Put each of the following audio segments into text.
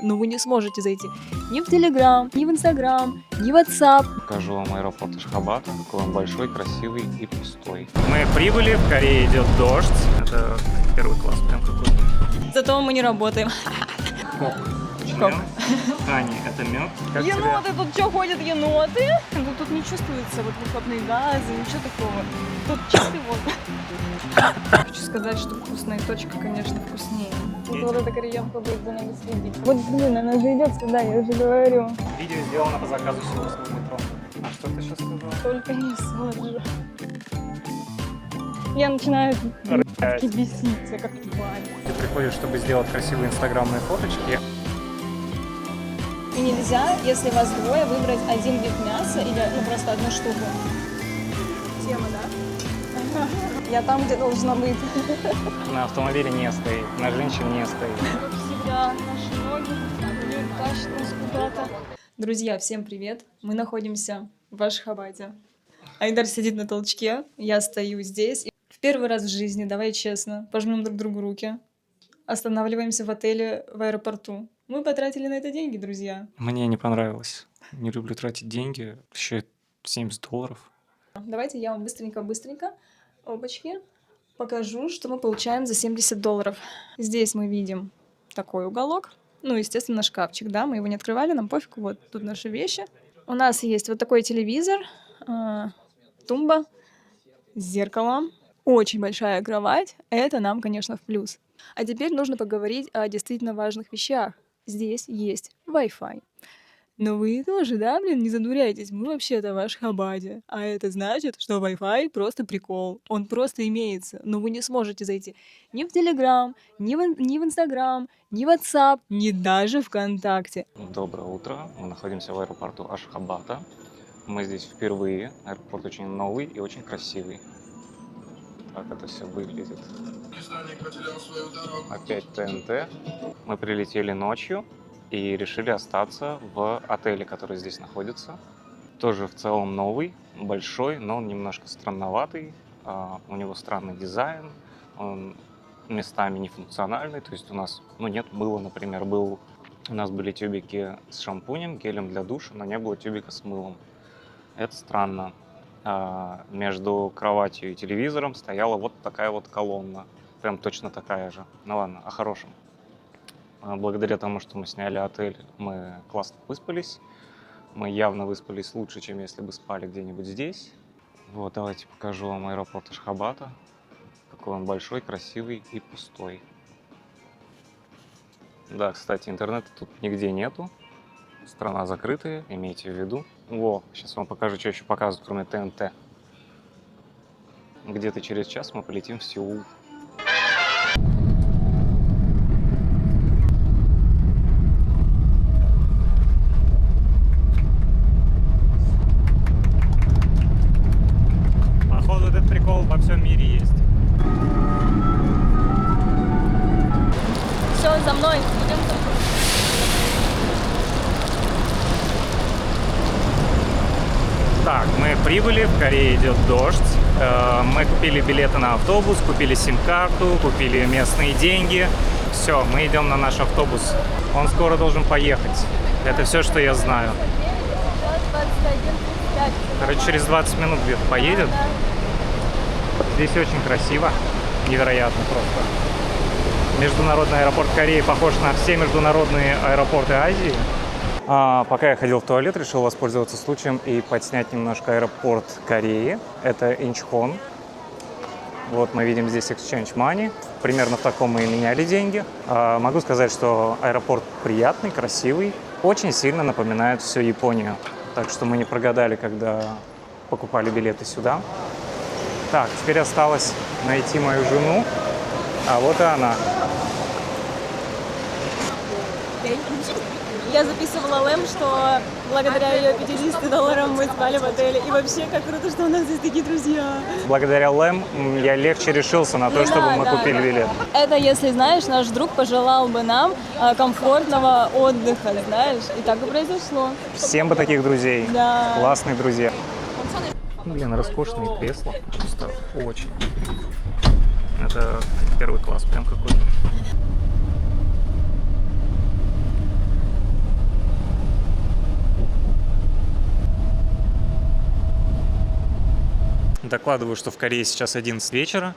но вы не сможете зайти ни в Telegram, ни в Instagram, ни в WhatsApp. Покажу вам аэропорт Ашхабада, какой он большой, красивый и пустой. Мы прибыли, в Корее идет дождь. Это первый класс, прям какой-то. Зато мы не работаем. Кок. Кок. Ани, это мед. Как Еноты, тут что, ходят еноты? Ну, тут не чувствуется вот выхлопные газы, ничего такого. Тут чистый воздух. Хочу сказать, что вкусная точка, конечно, вкуснее. Вот эта кореянка будет за нами следить. Вот, блин, она же идет сюда, я уже говорю. Видео сделано по заказу Сеульского метро. А что ты сейчас сказала? Только не соджу. Я начинаю беситься, как тварь. Ты приходишь, чтобы сделать красивые инстаграмные фоточки. И нельзя, если вас двое, выбрать один вид мяса или просто одну штуку. Тема, да? Я там, где должна быть. На автомобиле не стоит, на женщин не стоит. Как всегда, наши ноги тащат нас куда-то. Друзья, всем привет! Мы находимся в Ашхабаде. Айдар сидит на толчке, я стою здесь. В первый раз в жизни, давай честно, пожмем друг другу руки. Останавливаемся в отеле в аэропорту. Мы потратили на это деньги, друзья. Мне не понравилось. Не люблю тратить деньги. Еще $70. Давайте я вам быстренько, опачки, покажу, что мы получаем за $70. Здесь мы видим такой уголок. Ну, естественно, шкафчик, да, мы его не открывали, нам пофиг, вот тут наши вещи. У нас есть вот такой телевизор, тумба с зеркалом, очень большая кровать, это нам, конечно, в плюс. А теперь нужно поговорить о действительно важных вещах. Здесь есть Wi-Fi. Но вы тоже, да, блин, не задуряйтесь, мы вообще-то в Ашхабаде. А это значит, что Wi-Fi просто прикол. Он просто имеется, но вы не сможете зайти ни в Telegram, ни в Instagram, ни в WhatsApp, ни даже ВКонтакте. Доброе утро. Мы находимся в аэропорту Ашхабада. Мы здесь впервые. Аэропорт очень новый и очень красивый. Так это все выглядит. Опять ТНТ. Мы прилетели ночью и решили остаться в отеле, который здесь находится. Тоже в целом новый, большой, но он немножко странноватый. У него странный дизайн, он местами нефункциональный. То есть у нас, у нас были тюбики с шампунем, гелем для душа, но не было тюбика с мылом. Это странно. Между кроватью и телевизором стояла вот такая вот колонна. Прям точно такая же. Ну ладно, о хорошем. Благодаря тому, что мы сняли отель, мы классно выспались. Мы явно выспались лучше, чем если бы спали где-нибудь здесь. Вот, давайте покажу вам аэропорт Ашхабада. Какой он большой, красивый и пустой. Да, кстати, интернета тут нигде нету. Страна закрытая, имейте в виду. Во, сейчас вам покажу, что еще показывают, кроме ТНТ. Где-то через час мы полетим в Сеул. Походу, этот прикол во всем мире есть. Все, за мной, идем за мной. Так, мы прибыли, в Корее идет дождь. Мы купили билеты на автобус, купили сим-карту, купили местные деньги. Все, мы идем на наш автобус. Он скоро должен поехать. Это все, что я знаю. Короче, через 20 минут где-то поедет. Здесь очень красиво, невероятно просто. Международный аэропорт Кореи похож на все международные аэропорты Азии. Пока я ходил в туалет, решил воспользоваться случаем и подснять немножко аэропорт Кореи. Это Инчхон. Вот мы видим здесь Exchange Money. Примерно в таком мы и меняли деньги. Могу сказать, что аэропорт приятный, красивый. Очень сильно напоминает всю Японию. Так что мы не прогадали, когда покупали билеты сюда. Так, теперь осталось найти мою жену. А вот и она. Я записывала Лэм, что благодаря ее $50 мы спали в отеле. И вообще, как круто, что у нас здесь такие друзья. Благодаря Лэм я легче решился на то, чтобы мы купили билет. Это, если знаешь, наш друг пожелал бы нам комфортного отдыха, знаешь. И так и произошло. Всем бы таких друзей. Да. Классные друзья. Блин, роскошные кресла. Просто очень. Это первый класс, прям какой-то. Докладываю, что в Корее сейчас 11 вечера.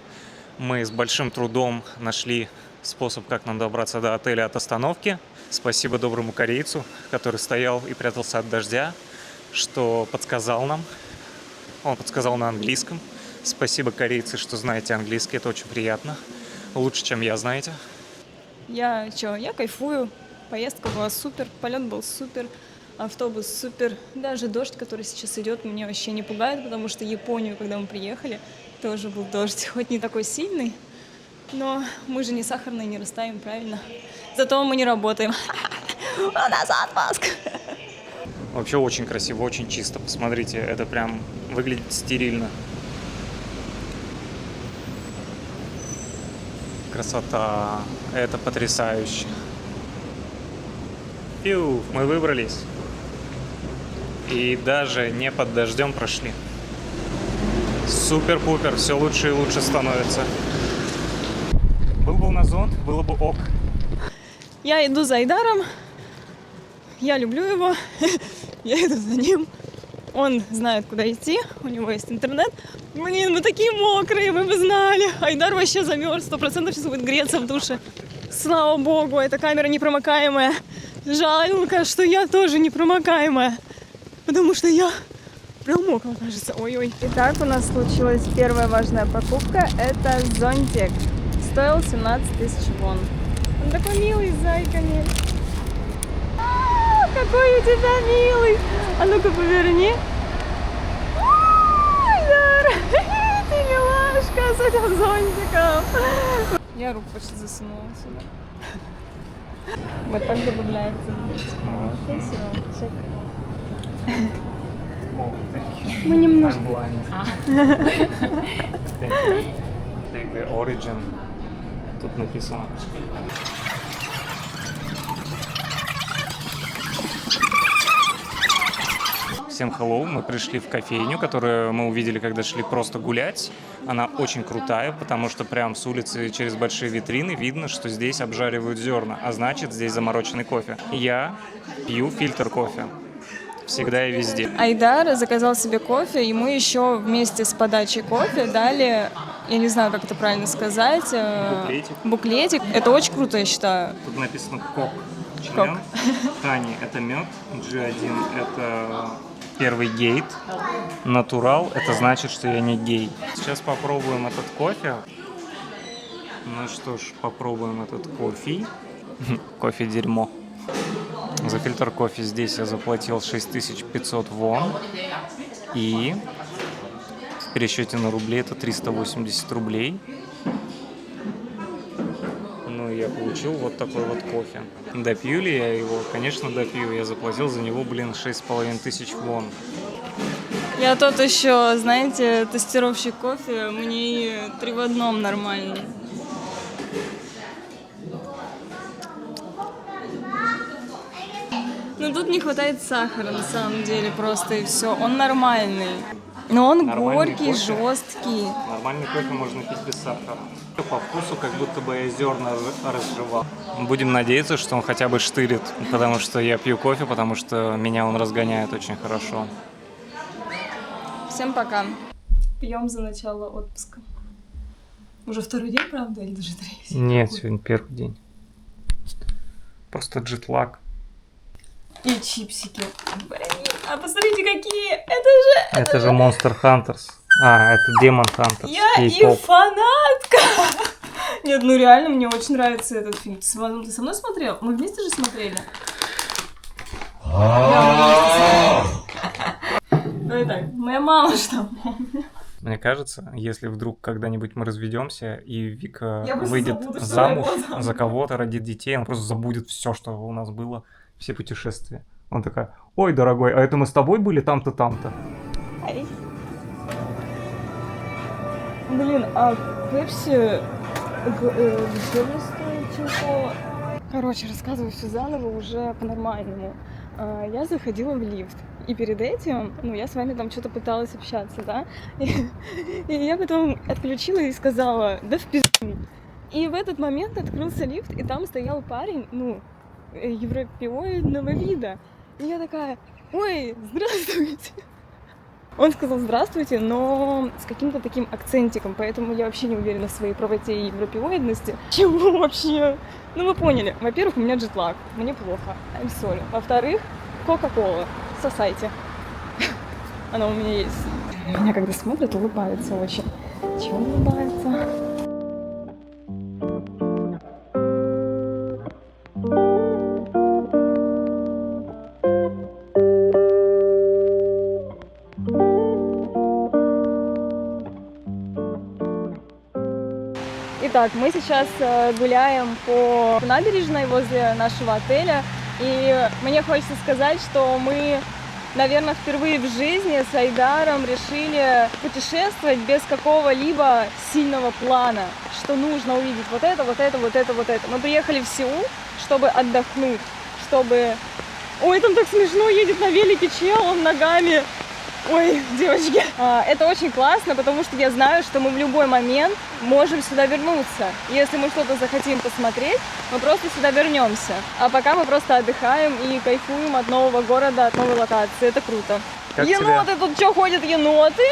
Мы с большим трудом нашли способ, как нам добраться до отеля от остановки. Спасибо доброму корейцу, который стоял и прятался от дождя, что подсказал нам. Он подсказал на английском. Спасибо, корейцы, что знаете английский, это очень приятно. Лучше, чем я, знаете. Я кайфую. Поездка была супер, полет был супер, автобус супер. Даже дождь, который сейчас идет, меня вообще не пугает, потому что Японию, когда мы приехали, тоже был дождь, хоть не такой сильный, но мы же не сахарные, не растаем, правильно? Зато мы не работаем. У нас отпуск. Вообще очень красиво, очень чисто. Посмотрите, это прям выглядит стерильно. Красота. Это потрясающе. Фью, мы выбрались. И даже не под дождем прошли. Супер-пупер, все лучше и лучше становится. Был бы у нас зонт, было бы ок. Я иду за Айдаром. Я люблю его. Я иду за ним. Он знает, куда идти. У него есть интернет. Блин, мы такие мокрые, вы бы знали. Айдар вообще замерз. 100% сейчас будет греться в душе. Слава богу, эта камера непромокаемая. Жалко, что я тоже непромокаемая. Потому что я промокла, кажется. Ой-ой. Итак, у нас случилась первая важная покупка. Это зонтик. Стоил 17 тысяч вон. Он такой милый с зайками. Какой у тебя милый! А ну-ка поверни. Айдар! Ты милашка с этим зонтиком. Я руку почти засунула сюда. Вот так добавляется. Красиво. Мы немножко... Origin. Тут написано. Всем hello, мы пришли в кофейню, которую мы увидели, когда шли просто гулять. Она очень крутая, потому что прям с улицы через большие витрины видно, что здесь обжаривают зерна, а значит, здесь замороченный кофе. Я пью фильтр кофе. Всегда и везде. Айдар заказал себе кофе, ему еще вместе с подачей кофе дали, я не знаю, как это правильно сказать, буклетик. Это очень круто, я считаю. Тут написано кок. Член. Тани — это мед, G1 — это первый гейт, натурал — это значит, что я не гей. Сейчас попробуем этот кофе. Ну что ж, попробуем этот кофе. Кофе дерьмо. За фильтр кофе здесь я заплатил 6500 вон. И в пересчете на рубли это 380 рублей. Ну и я получил вот такой вот кофе. Допью ли я его? Конечно, допью. Я заплатил за него, 6500 вон. Я тут еще, знаете, тестировщик кофе, мне 3 в одном нормально. Ну тут не хватает сахара на самом деле просто и все. Он нормальный. Но он Нормальный горький, кофе? жесткий. Нормальный кофе можно пить без сахара. По вкусу как будто бы я зерна разжевал. Будем надеяться, что он хотя бы штырит, потому что я пью кофе, потому что меня он разгоняет очень хорошо. Всем пока. Пьем за начало отпуска. Уже второй день, правда, или даже третий? Нет, сегодня первый день. Просто джетлаг. И чипсики. Блин, а посмотрите, какие! Это же Monster Hunters. А, это Demon Hunters. Я и фанатка! Нет, ну реально, мне очень нравится этот фильм. Ты со мной смотрел? Мы вместе же смотрели? Ну и так, моя мама что помнит. Мне кажется, если вдруг когда-нибудь мы разведемся и Вика Я просто выйдет забуду, что замуж я была замужем. за кого-то, родит детей, она просто забудет все, что у нас было, все путешествия. Он такая: ой, дорогой, а это мы с тобой были там-то, там-то? Ай. Блин, а Пепси дешевле стоит, чем кола? Короче, рассказываю все заново уже по-нормальному. Я заходила в лифт, и перед этим, я с вами там что-то пыталась общаться, да? И я потом отключила и сказала: да в пизду. И в этот момент открылся лифт, и там стоял парень, европеоидного вида. И я такая: ой, здравствуйте. Он сказал «здравствуйте», но с каким-то таким акцентиком, поэтому я вообще не уверена в своей правоте и европеоидности. Чего вообще? Ну вы поняли. Во-первых, у меня джетлаг, мне плохо, I'm sorry. Во-вторых, Кока-Кола, сосайте. Она у меня есть. Меня когда смотрят, улыбаются очень. Чего улыбаются? Итак, мы сейчас гуляем по набережной возле нашего отеля, и мне хочется сказать, что мы, наверное, впервые в жизни с Айдаром решили путешествовать без какого-либо сильного плана, что нужно увидеть вот это, вот это, вот это, вот это. Мы приехали в Сеул, чтобы отдохнуть, чтобы... Ой, там так смешно, едет на велике чел, он ногами... Ой, девочки, это очень классно, потому что я знаю, что мы в любой момент можем сюда вернуться. Если мы что-то захотим посмотреть, мы просто сюда вернемся. А пока мы просто отдыхаем и кайфуем от нового города, от новой локации. Это круто. Как еноты, тебе? тут что, ходят еноты?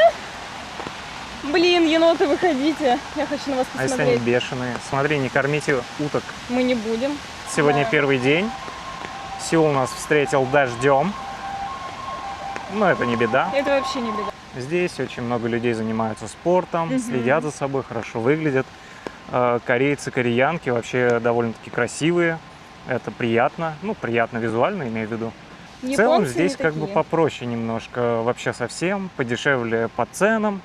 Блин, еноты, выходите. Я хочу на вас А если посмотреть. они бешеные? Смотри, не кормите уток. Мы не будем. Сегодня Да. первый день. Сеул нас встретил дождем. Но это не беда. Это вообще не беда. Здесь очень много людей занимаются спортом, Мгм. следят за собой, хорошо выглядят. Корейцы, кореянки вообще довольно-таки красивые. Это приятно. Ну, приятно визуально, имею в виду. В целом Японцы здесь не как бы такие. попроще немножко вообще совсем, подешевле по ценам.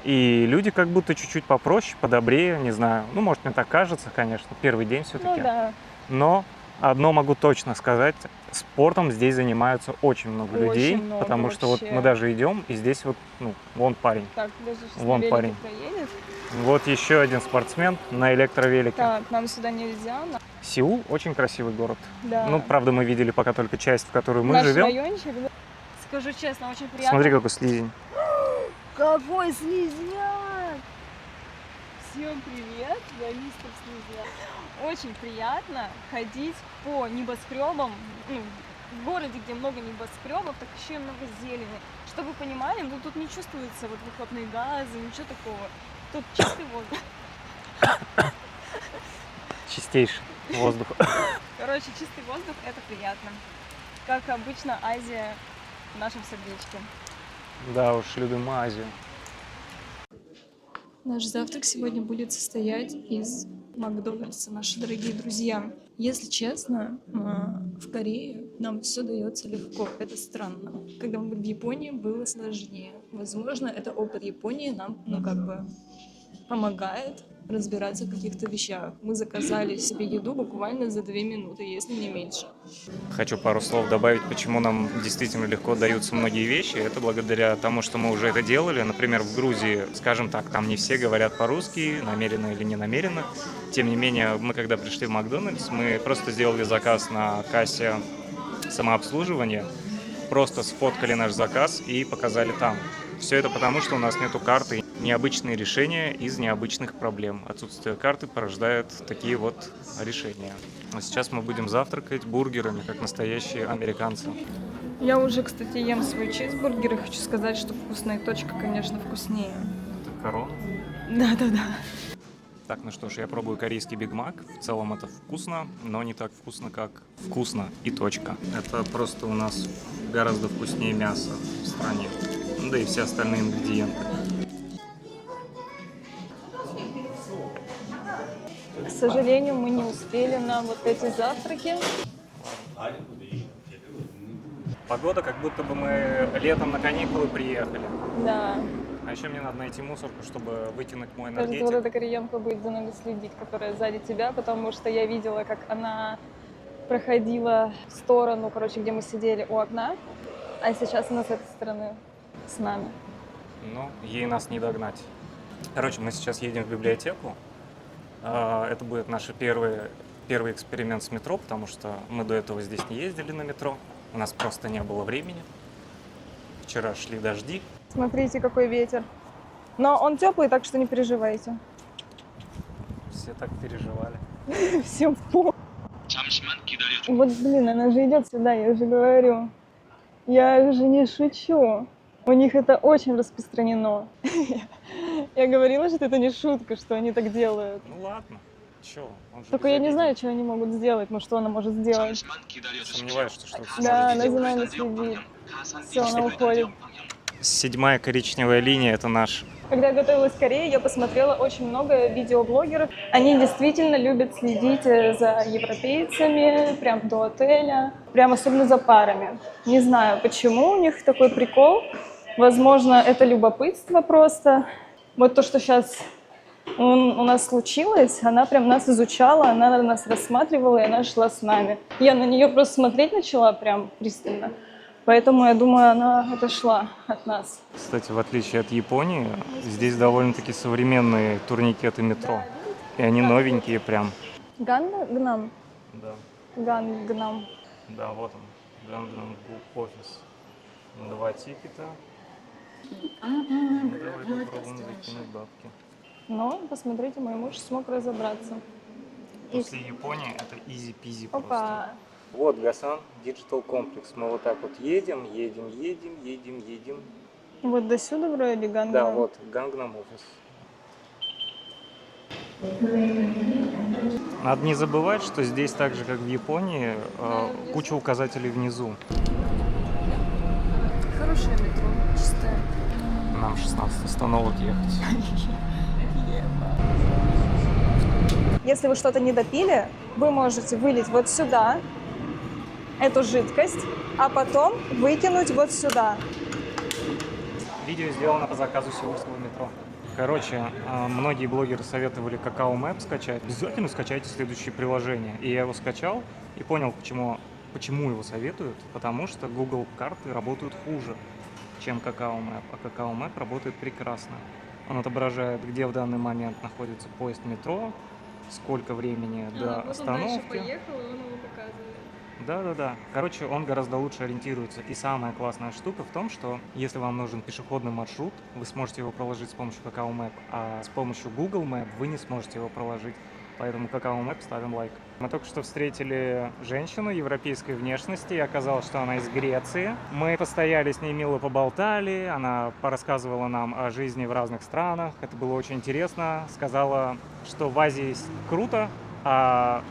И люди как будто чуть-чуть попроще, подобрее, не знаю. Ну, может, мне так кажется, конечно, первый день все-таки. Ну да. Но одно могу точно сказать, спортом здесь занимаются очень много Очень людей, много потому что вот вообще. мы даже идем, и здесь вот, ну, вон парень. Так, подожди, сейчас Вон на велике парень. проедет. Вот еще один спортсмен на электровелике. Так, нам сюда нельзя. Сеул очень красивый город. Да. Ну, правда, мы видели пока только часть, в которой мы Наш живем. райончик, да. Скажу честно, очень приятно. Смотри, какой слизень. Какой слизняк! Всем привет, я мистер Слизняк. Очень приятно ходить по небоскребам, ну, в городе, где много небоскребов, так еще и много зелени. Чтобы вы понимали, ну тут не чувствуется вот выхлопные газы, ничего такого. Тут чистый воздух. Чистейший воздух. Короче, чистый воздух — это приятно. Как обычно, Азия в нашем сердечке. Да уж, любим Азию. Наш завтрак сегодня будет состоять из Макдональдса, наши дорогие друзья. Если честно, в Корее нам все дается легко. Это странно. Когда мы были в Японии, было сложнее. Возможно, это опыт Японии нам, ну, как бы помогает разбираться в каких-то вещах. Мы заказали себе еду буквально за 2 минуты, если не меньше. Хочу пару слов добавить, почему нам действительно легко даются многие вещи. Это благодаря тому, что мы уже это делали. Например, в Грузии, скажем так, там не все говорят по-русски, намеренно или не намеренно. Тем не менее, мы когда пришли в Макдональдс, мы просто сделали заказ на кассе самообслуживания, просто сфоткали наш заказ и показали там. Все это потому, что у нас нету карты. Необычные решения из необычных проблем. Отсутствие карты порождает такие вот решения. А сейчас мы будем завтракать бургерами, как настоящие американцы. Я уже, кстати, ем свой чизбургер и хочу сказать, что вкусная точка, конечно, вкуснее. Это корона. Да-да-да. Так, ну что ж, я пробую корейский Биг Мак. В целом это вкусно, но не так вкусно, как вкусно и точка. Это просто у нас гораздо вкуснее мяса в стране. Да и все остальные ингредиенты. К сожалению, мы не успели на вот эти завтраки. Погода, как будто бы мы летом на каникулы приехали. Да. А еще мне надо найти мусорку, чтобы выкинуть мой Кажется, энергетик. вот эта кореянка будет за нами следить, которая сзади тебя, потому что я видела, как она проходила в сторону, короче, где мы сидели у окна, а сейчас она с этой стороны с нами. Ну, ей нас не догнать. Короче, мы сейчас едем в библиотеку. Это будет наш первый эксперимент с метро, потому что мы до этого здесь не ездили на метро. У нас просто не было времени. Вчера шли дожди. Смотрите, какой ветер. Но он теплый, так что не переживайте. Все так переживали. Всем по. Вот, блин, она же идет сюда, я же говорю. Я же не шучу. У них это очень распространено. Я говорила, что это не шутка, что они так делают. Ну ладно, чё, он же Только я не безобиден. знаю, что они могут сделать, но что она может сделать. Сомневаюсь, что что-то Да, сможет она за сделать. нами следит. Все, она уходит. 7-я коричневая линия — это наш. Когда я готовилась к Корее, я посмотрела очень много видеоблогеров. Они действительно любят следить за европейцами, прям до отеля, прям особенно за парами. Не знаю, почему у них такой прикол. Возможно, это любопытство просто. Вот то, что сейчас у нас случилось, она прям нас изучала, она нас рассматривала, и она шла с нами. Я на нее просто смотреть начала прям пристально. Поэтому, я думаю, она отошла от нас. Кстати, в отличие от Японии, здесь довольно-таки современные турникеты метро. И они новенькие прям. Гангнам? Да, Гангнам. да, вот он. Gangnam офис. 2 тикета. Давай попробуем закинуть бабки. Но, посмотрите, мой муж смог разобраться. После Японии это изи-пизи просто. Опа! Вот Гасан, Digital комплекс. Мы вот так вот едем. Вот до сюда вроде Гангнам. Да, вот Gangnam офис. Надо не забывать, что здесь так же, как в Японии, куча указателей внизу. Хорошее метро, чистое. Нам 16 остановок ехать. Если вы что-то не допили, вы можете вылить вот сюда эту жидкость, а потом выкинуть вот сюда. Видео сделано по заказу сеульского метро. Короче, многие блогеры советовали Kakao Map скачать. Обязательно скачайте следующее приложение. И я его скачал и понял, почему его советуют. Потому что Google карты работают хуже, чем Kakao Map. А Kakao Map работает прекрасно. Он отображает, где в данный момент находится поезд метро, сколько времени до остановки. Поехал, и он его показывает. Да. Короче, он гораздо лучше ориентируется. И самая классная штука в том, что если вам нужен пешеходный маршрут, вы сможете его проложить с помощью Kakao Map, а с помощью Google Map вы не сможете его проложить. Поэтому Kakao Map ставим лайк. Мы только что встретили женщину европейской внешности, и оказалось, что она из Греции. Мы постояли с ней, мило поболтали, она порассказывала нам о жизни в разных странах. Это было очень интересно. Сказала, что в Азии круто, а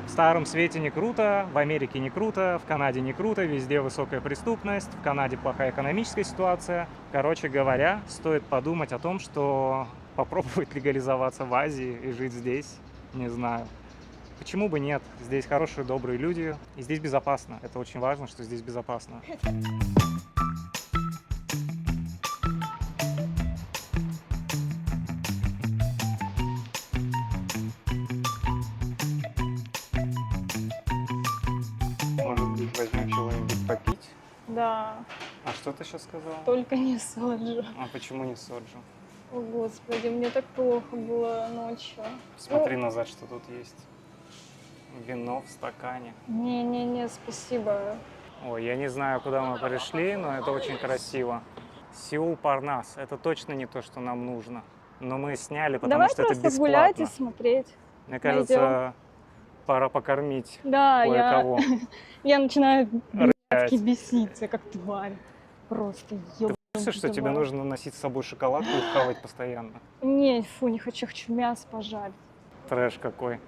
в Старом Свете не круто, в Америке не круто, в Канаде не круто, везде высокая преступность, в Канаде плохая экономическая ситуация. Короче говоря, стоит подумать о том, что попробовать легализоваться в Азии и жить здесь, не знаю. Почему бы нет? Здесь хорошие, добрые люди, и здесь безопасно. Это очень важно, что здесь безопасно. Может быть, возьмем чего-нибудь попить? Да, А что ты сейчас сказала? только не соджу. А почему не соджу? О, Господи, мне так плохо было ночью. Смотри назад, что тут есть. Вино в стакане. Не-не-не, спасибо. Ой, я не знаю, куда мы пришли, но это очень красиво. Сеул Парнас. Это точно не то, что нам нужно. Но мы сняли, потому Давай что это просто гулять и бесплатно. смотреть. Мне кажется, пора покормить Да, кое-кого. я начинаю Рать. беситься, как тварь. Просто ёбаный. Все, что тебе нужно носить с собой шоколадку и хавать постоянно. Не, фу, не хочу, хочу мясо пожарить. Трэш какой.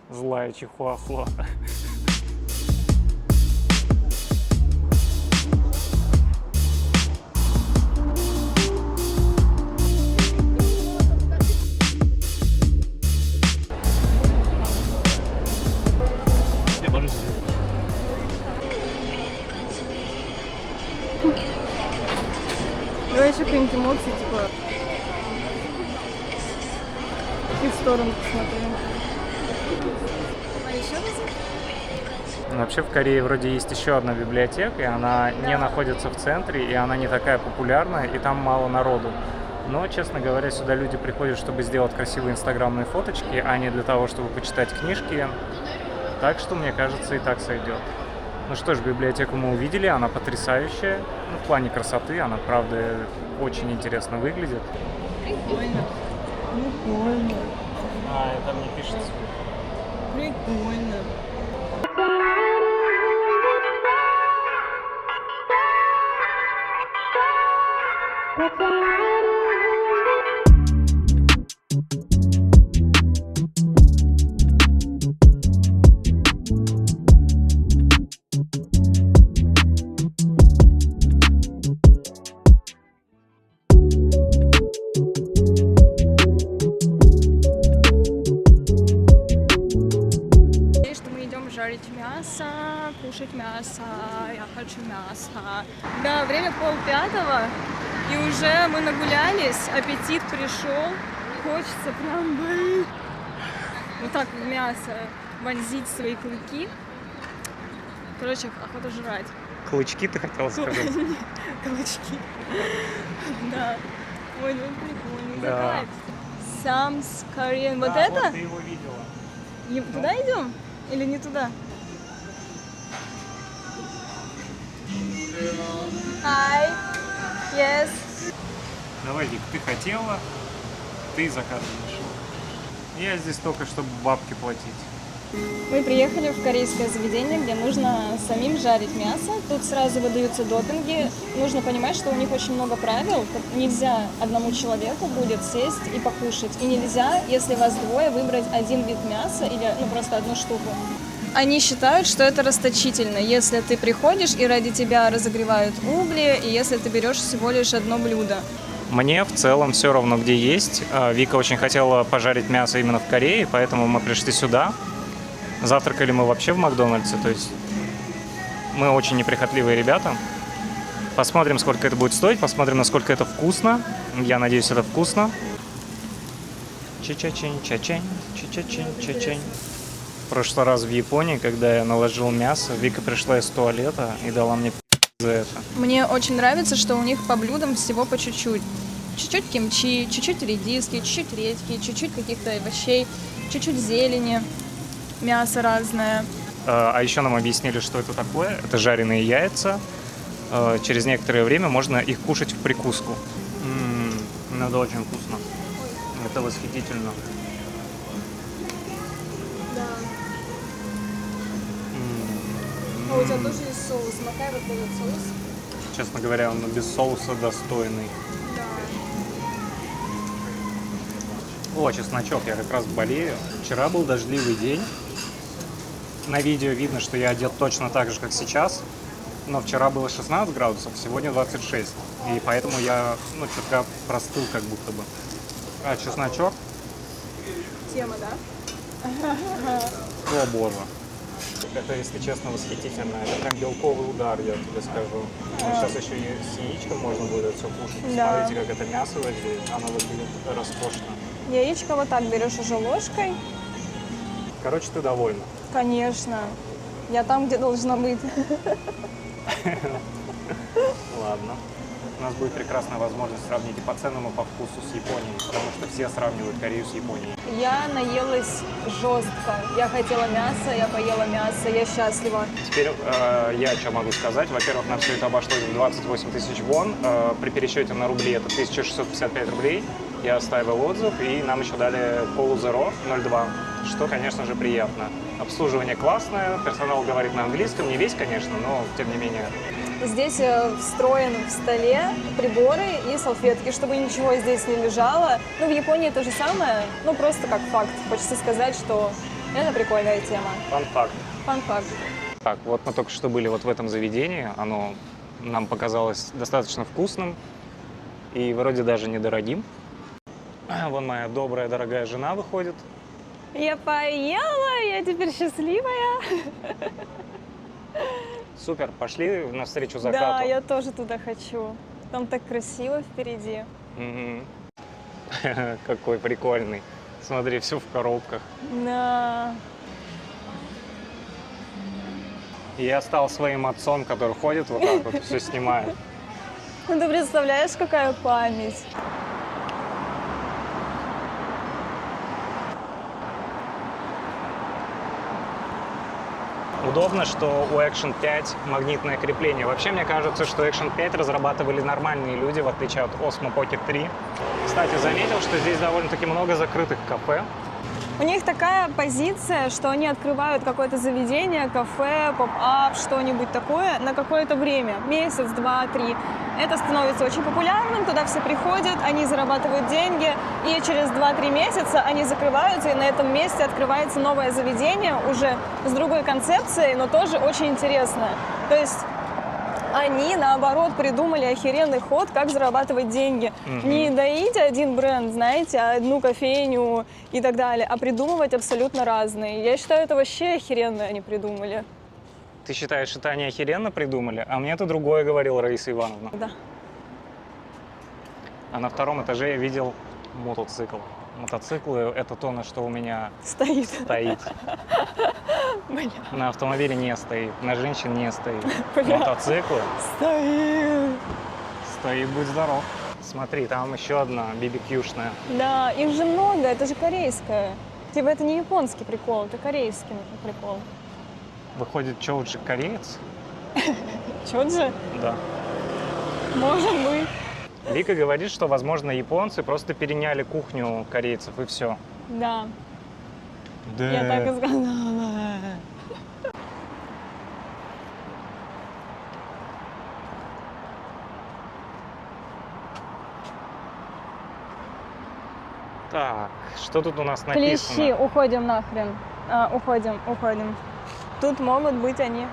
Злая чихуахуа. Давай еще какие-нибудь эмоции, типа, и в сторону посмотрим. А еще раз? Вообще в Корее вроде есть еще одна библиотека, и она не находится в центре, и она не такая популярная, и там мало народу. Но, честно говоря, сюда люди приходят, чтобы сделать красивые инстаграмные фоточки, а не для того, чтобы почитать книжки. Так что, мне кажется, и так сойдет. Ну что ж, библиотеку мы увидели, она потрясающая. Ну, в плане красоты она, правда, очень интересно выглядит. Прикольно. Прикольно. А, и там не пишется. Прикольно. мясо, кушать мясо, я хочу мясо. Да, время 4:30, и уже мы нагулялись, аппетит пришел, хочется прям вот так в мясо вонзить свои клыки. Короче, охота жрать. Клычки ты хотела сказать? Клычки. Да. Ой, ну прикольно. Да. Sam's Korean. Вот Да, это? вот ты его видела. Туда идем? Или не туда? Hi. Yes. Давай, Вик, ты хотела, ты заказываешь. Я здесь только, чтобы бабки платить. Мы приехали в корейское заведение, где нужно самим жарить мясо. Тут сразу выдаются допинги. Нужно понимать, что у них очень много правил. Нельзя одному человеку будет сесть и покушать. И нельзя, если вас двое, выбрать один вид мяса или просто одну штуку. Они считают, что это расточительно, если ты приходишь и ради тебя разогревают угли, и если ты берешь всего лишь одно блюдо. Мне в целом все равно, где есть. Вика очень хотела пожарить мясо именно в Корее, поэтому мы пришли сюда. Завтракали мы вообще в Макдональдсе, то есть мы очень неприхотливые ребята. Посмотрим, сколько это будет стоить, посмотрим, насколько это вкусно. Я надеюсь, это вкусно. Ча-ча-чинь, ча-чинь, ча-ча-чинь, ча-чинь. В прошлый раз в Японии, когда я наложил мясо, Вика пришла из туалета и дала мне за это. Мне очень нравится, что у них по блюдам всего по чуть-чуть. Чуть-чуть кимчи, чуть-чуть редиски, чуть-чуть редьки, чуть-чуть каких-то овощей, чуть-чуть зелени, мясо разное. А еще нам объяснили, что это такое. Это жареные яйца. Через некоторое время можно их кушать в прикуску. Это очень вкусно. Это восхитительно. Да. А у тебя тоже есть соус? Макай вот этот соус. Честно говоря, он без соуса достойный. Да. О, чесночок, я как раз болею. Вчера был дождливый день. На видео видно, что я одет точно так же, как сейчас. Но вчера было 16 градусов, сегодня 26. И поэтому я, чутка простыл как будто бы. А чесночок? Тема, да? О, боже. Это, если честно, восхитительно. Это прям белковый удар, я тебе скажу. Сейчас еще и с яичком можно будет все кушать. Да. Смотрите, как это мясо выглядит. Оно выглядит роскошно. Яичко вот так берешь уже ложкой. Короче, ты довольна. Конечно. Я там, где должна быть. Ладно. У нас будет прекрасная возможность сравнить и по ценам, и по вкусу с Японией, потому что все сравнивают Корею с Японией. Я наелась жестко. Я хотела мяса, я поела мясо, я счастлива. Теперь я что могу сказать. Во-первых, нам все это обошлось в 28 тысяч вон. При пересчете на рубли это 1655 рублей. Я оставил отзыв, и нам еще дали колу Zero 0,2, что, конечно же, приятно. Обслуживание классное, персонал говорит на английском, не весь, конечно, но тем не менее. Здесь встроен в столе приборы и салфетки, чтобы ничего здесь не лежало. В Японии то же самое, просто как факт. Хочется сказать, что это прикольная тема. Фан-факт. Фан-факт. Так, вот мы только что были вот в этом заведении. Оно нам показалось достаточно вкусным и вроде даже недорогим. Вон моя добрая, дорогая жена выходит. Я поела, я теперь счастливая. Супер, пошли навстречу закату. Да, я тоже туда хочу. Там так красиво впереди. Какой прикольный. Смотри, все в коробках. Да. И я стал своим отцом, который ходит вот так вот, все снимает. Ты представляешь, какая память? Удобно, что у Action 5 магнитное крепление. Вообще, мне кажется, что Action 5 разрабатывали нормальные люди, в отличие от Osmo Pocket 3. Кстати, заметил, что здесь довольно-таки много закрытых кафе. У них такая позиция, что они открывают какое-то заведение, кафе, поп-ап, что-нибудь такое на какое-то время, месяц, два, три. Это становится очень популярным, туда все приходят, они зарабатывают деньги, и через 2-3 месяца они закрываются, и на этом месте открывается новое заведение уже с другой концепцией, но тоже очень интересное. То есть они, наоборот, придумали охеренный ход, как зарабатывать деньги. Не доить один бренд, знаете, одну кофейню и так далее, а придумывать абсолютно разные. Я считаю, это вообще охеренно они придумали. Ты считаешь, это они охеренно придумали? А мне ты другое говорила, Раиса Ивановна. Да. А на втором этаже я видел мотоцикл. Мотоциклы — это то, на что у меня Стоит. стоит. Бля. На автомобиле не стоит, на женщин не стоит. Бля. Мотоциклы Стоит. стоит, будь здоров. Смотри, там еще одна BBQ-шная. Да, их же много, это же корейская. Типа это не японский прикол, это корейский прикол. Выходит, Чоуджи кореец? Чё же? Да. Может быть. Вика говорит, что, возможно, японцы просто переняли кухню корейцев, и все. Да, Да. я так и сказала. Так, что тут у нас написано? Клещи, уходим нахрен. Уходим. Тут могут быть они.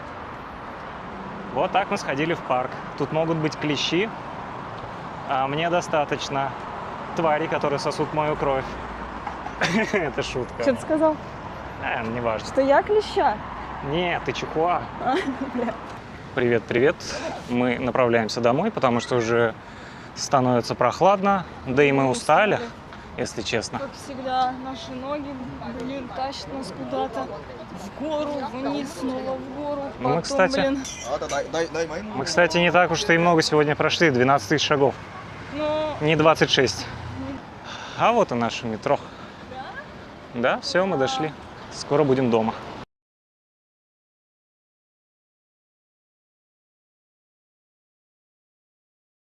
Вот так мы сходили в парк. Тут могут быть клещи, а мне достаточно тварей, которые сосут мою кровь. Это шутка. Что ты сказал? Неважно. Что я клеща? Нет, ты чихуа. Привет, привет. Мы направляемся домой, потому что уже становится прохладно, да и мы устали, если честно. Как всегда, наши ноги, тащат нас куда-то в гору, вниз, снова в гору. Ну, мы, потом, кстати, Мы, кстати, не так уж и много сегодня прошли, 12 тысяч шагов. Ну, Не 26. А вот и наше метро. Да, все, мы дошли. Скоро будем дома.